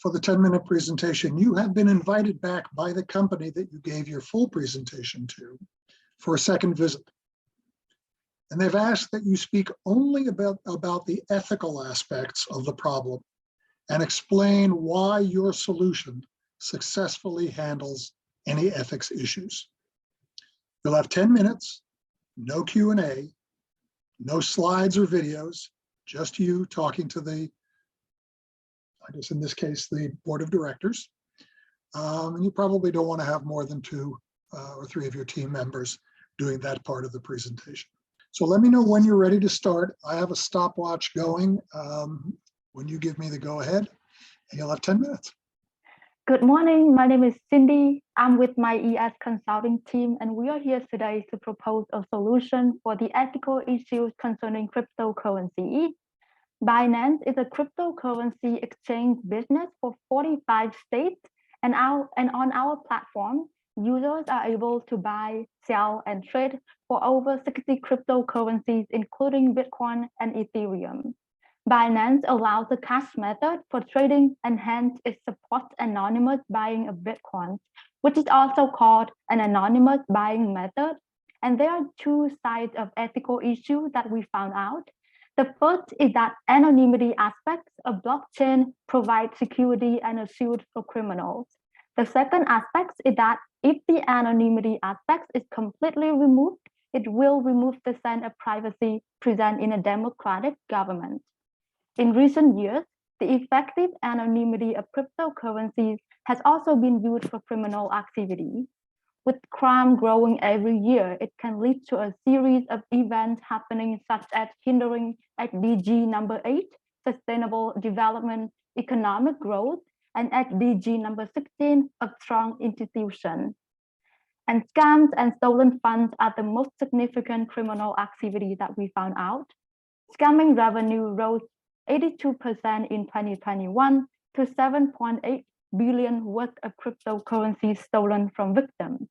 for the 10-minute presentation, you have been invited back by the company that you gave your full presentation to for a second visit. And they've asked that you speak only about the ethical aspects of the problem and explain why your solution successfully handles any ethics issues. You'll have 10 minutes, no Q&A, no slides or videos, just you talking to the, I guess in this case, the board of directors. And you probably don't want to have more than 2 or 3 of your team members doing that part of the presentation. So let me know when you're ready to start. I have a stopwatch going when you give me the go ahead, and you'll have 10 minutes. Good morning, my name is Cindy. I'm with my ES consulting team, and we are here today to propose a solution for the ethical issues concerning cryptocurrency. Binance is a cryptocurrency exchange business for 45 states, and on our platform, users are able to buy, sell, and trade for over 60 cryptocurrencies, including Bitcoin and Ethereum. Binance allows a cash method for trading, and hence it supports anonymous buying of Bitcoin, which is also called an anonymous buying method. And there are 2 sides of ethical issues that we found out. The first is that anonymity aspects of blockchain provide security and a shield for criminals. The second aspect is that if the anonymity aspect is completely removed, it will remove the sense of privacy present in a democratic government. In recent years, the effective anonymity of cryptocurrencies has also been used for criminal activity. With crime growing every year, it can lead to a series of events happening, such as hindering SDG number 8, sustainable development, economic growth, and SDG number 16, a strong institution. And scams and stolen funds are the most significant criminal activity that we found out. Scamming revenue rose 82% in 2021 to 7.8 billion worth of cryptocurrency stolen from victims.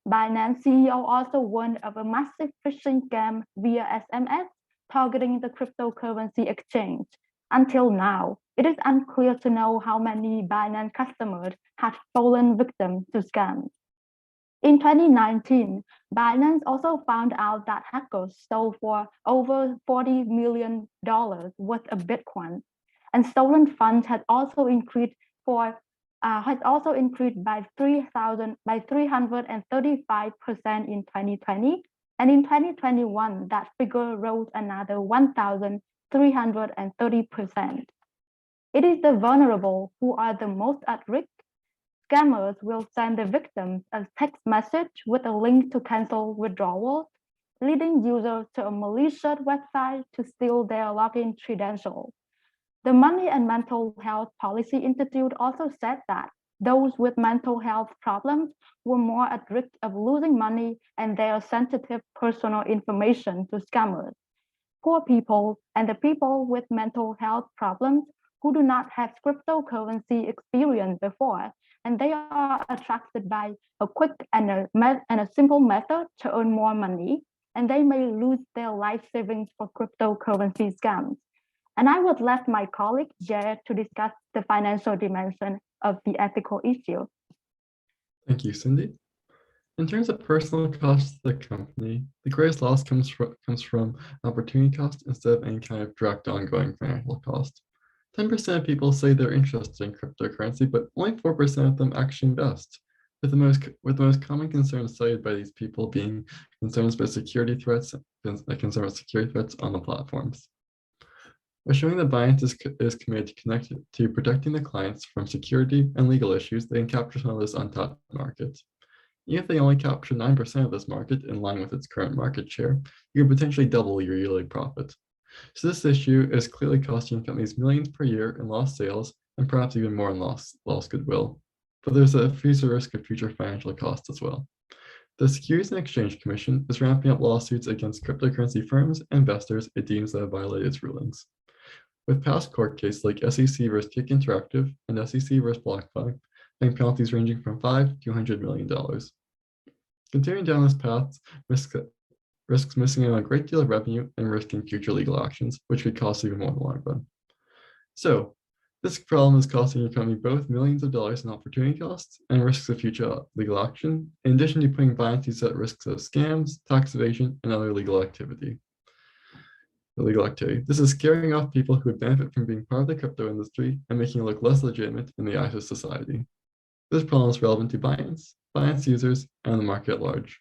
Binance CEO also warned of a massive phishing scam via SMS targeting the cryptocurrency exchange. Until now, it is unclear to know how many Binance customers have fallen victim to scams. In 2019, Binance also found out that hackers stole for over $40 million worth of Bitcoin, and stolen funds had also increased by 335% in 2020, and in 2021 that figure rose another 1,330%. It is the vulnerable who are the most at risk. Scammers will send the victims a text message with a link to cancel withdrawals, leading users to a malicious website to steal their login credentials. The Money and Mental Health Policy Institute also said that those with mental health problems were more at risk of losing money and their sensitive personal information to scammers. Poor people and the people with mental health problems who do not have cryptocurrency experience before, and they are attracted by a quick and a simple method to earn more money, and they may lose their life savings for cryptocurrency scams. And I would let my colleague Jared to discuss the financial dimension of the ethical issue. Thank you, Cindy. In terms of personal costs to the company, the greatest loss comes from opportunity cost instead of any kind of direct ongoing financial cost. 10% of people say they're interested in cryptocurrency, but only 4% of them actually invest, with the most common concerns cited by these people being concerns about security threats on the platforms. By showing that Binance is committed to protecting the clients from security and legal issues, they can capture some of this untapped market. Even if they only capture 9% of this market in line with its current market share, you can potentially double your yearly profit. So this issue is clearly costing companies millions per year in lost sales and perhaps even more in lost goodwill. But there's a future risk of future financial costs as well. The Securities and Exchange Commission is ramping up lawsuits against cryptocurrency firms and investors it deems that have violated its rulings. With past court cases like SEC versus Kick Interactive and SEC versus BlockFi, paying penalties ranging from $5 to $100 million. Continuing down this path risks missing out on a great deal of revenue and risking future legal actions, which could cost even more in the long run. So, This problem is costing your company both millions of dollars in opportunity costs and risks of future legal action, in addition to putting Binance at risks of scams, tax evasion, and other illegal activity. This is scaring off people who would benefit from being part of the crypto industry and making it look less legitimate in the eyes of society. This problem is relevant to Binance users, and the market at large.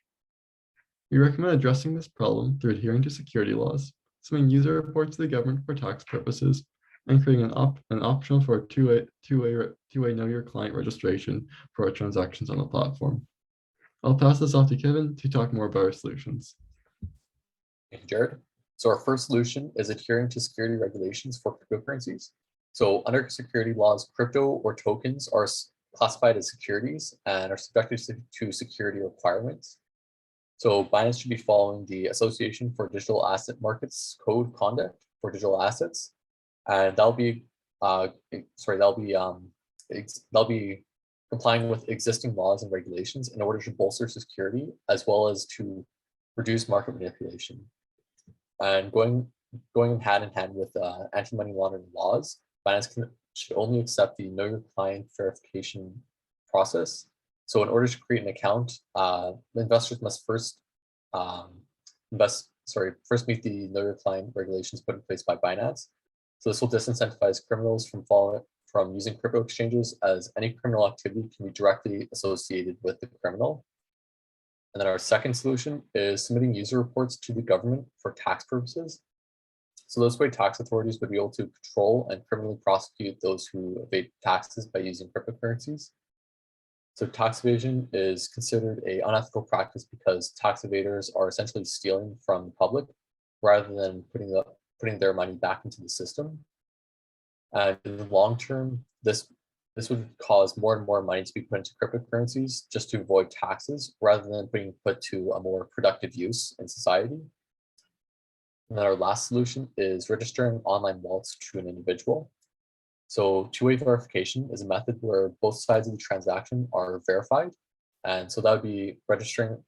We recommend addressing this problem through adhering to security laws, submitting user reports to the government for tax purposes, and creating an option for a two-way know your client registration for our transactions on the platform. I'll pass this off to Kevin to talk more about our solutions. Thank you, Jared. So our first solution is adhering to security regulations for cryptocurrencies. So under security laws, crypto or tokens are classified as securities and are subjected to security requirements. So Binance should be following the Association for Digital Asset Markets Code Conduct for digital assets, and that'll be complying with existing laws and regulations in order to bolster security as well as to reduce market manipulation. And going hand in hand with anti-money laundering laws, Binance should only accept the know your client verification process. So in order to create an account, investors must first meet the know your client regulations put in place by Binance. So this will disincentivize criminals from using crypto exchanges, as any criminal activity can be directly associated with the criminal. And then our second solution is submitting user reports to the government for tax purposes. So this way, tax authorities would be able to control and criminally prosecute those who evade taxes by using cryptocurrencies. So tax evasion is considered an unethical practice because tax evaders are essentially stealing from the public rather than putting their money back into the system. And in the long term, this would cause more and more money to be put into cryptocurrencies just to avoid taxes rather than being put to a more productive use in society. And then our last solution is registering online wallets to an individual. So two-way verification is a method where both sides of the transaction are verified. And so that would be registering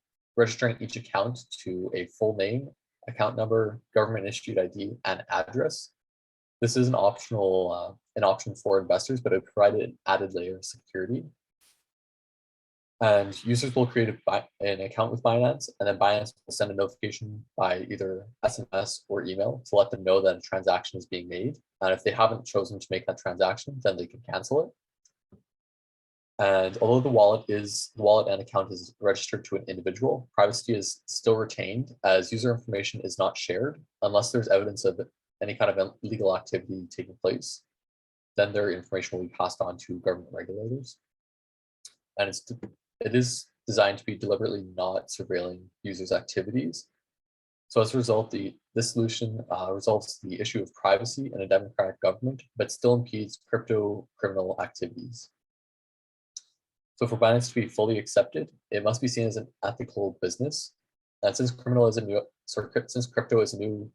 each account to a full name, account number, government issued ID, and address. This is an option for investors, but it provided an added layer of security. And users will create an account with Binance, and then Binance will send a notification by either SMS or email to let them know that a transaction is being made. And if they haven't chosen to make that transaction, then they can cancel it. And although the wallet and account is registered to an individual, privacy is still retained, as user information is not shared unless there's evidence of any kind of illegal activity taking place. Then their information will be passed on to government regulators. And it is designed to be deliberately not surveilling users' activities. So as a result, this solution resolves the issue of privacy in a democratic government, but still impedes crypto criminal activities. So for Binance to be fully accepted, it must be seen as an ethical business. And since crypto is a new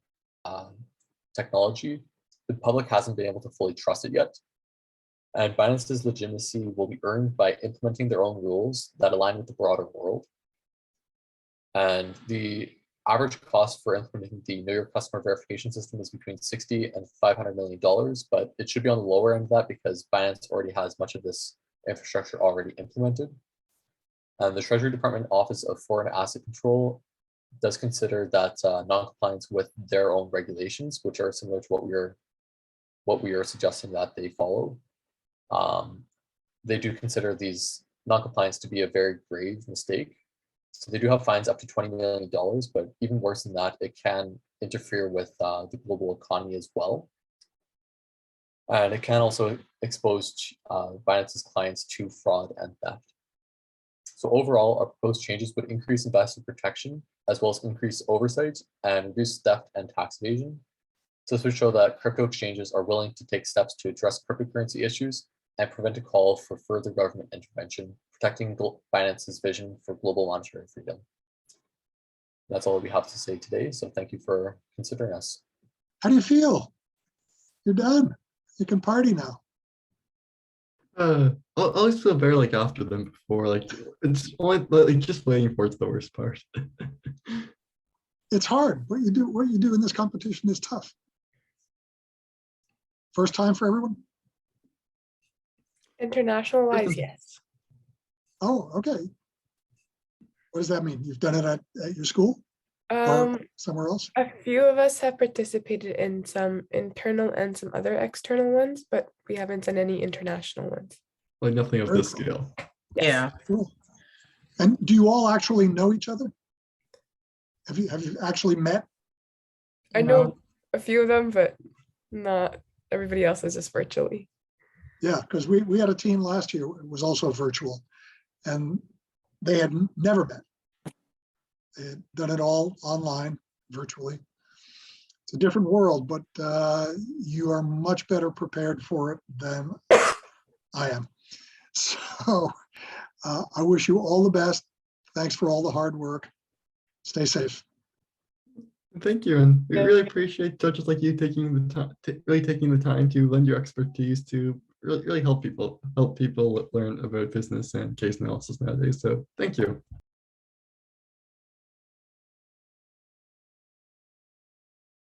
technology, the public hasn't been able to fully trust it yet. And Binance's legitimacy will be earned by implementing their own rules that align with the broader world. And the average cost for implementing the Know Your Customer verification system is between $60 and $500 million, but it should be on the lower end of that because Binance already has much of this infrastructure already implemented. And the Treasury Department Office of Foreign Asset Control does consider that non-compliance with their own regulations, which are similar to what we are suggesting that they follow. They do consider these non-compliance to be a very grave mistake. So they do have fines up to $20 million, but even worse than that, it can interfere with the global economy as well. And it can also expose Binance's clients to fraud and theft. So overall, our proposed changes would increase investor protection, as well as increase oversight and reduce theft and tax evasion. So this would show that crypto exchanges are willing to take steps to address cryptocurrency issues and prevent a call for further government intervention, protecting Binance's vision for global monetary freedom. That's all we have to say today, so thank you for considering us. How do you feel? You're done. You can party now. I always feel better like after them before. Like it's only like just waiting for it's the worst part. It's hard. What you do in this competition is tough. First time for everyone? International wise, First- yes. Oh, okay. What does that mean? You've done it at your school or Um, somewhere else? a few of us have participated in some internal and some other external ones, but we haven't done any international ones. Like nothing of Very this cool. scale. Yes. Yeah. Cool. And do you all actually know each other? Have you actually met? I know a few of them, but not everybody else is just virtually. Yeah, because we had a team last year, it was also virtual, and they had never met. They had done it all online, virtually. It's a different world, but you are much better prepared for it than I am. So I wish you all the best. Thanks for all the hard work. Stay safe. Thank you, and we Yeah. really appreciate judges like you taking the time, really taking the time to lend your expertise to really help people learn about business and case analysis nowadays. So thank you.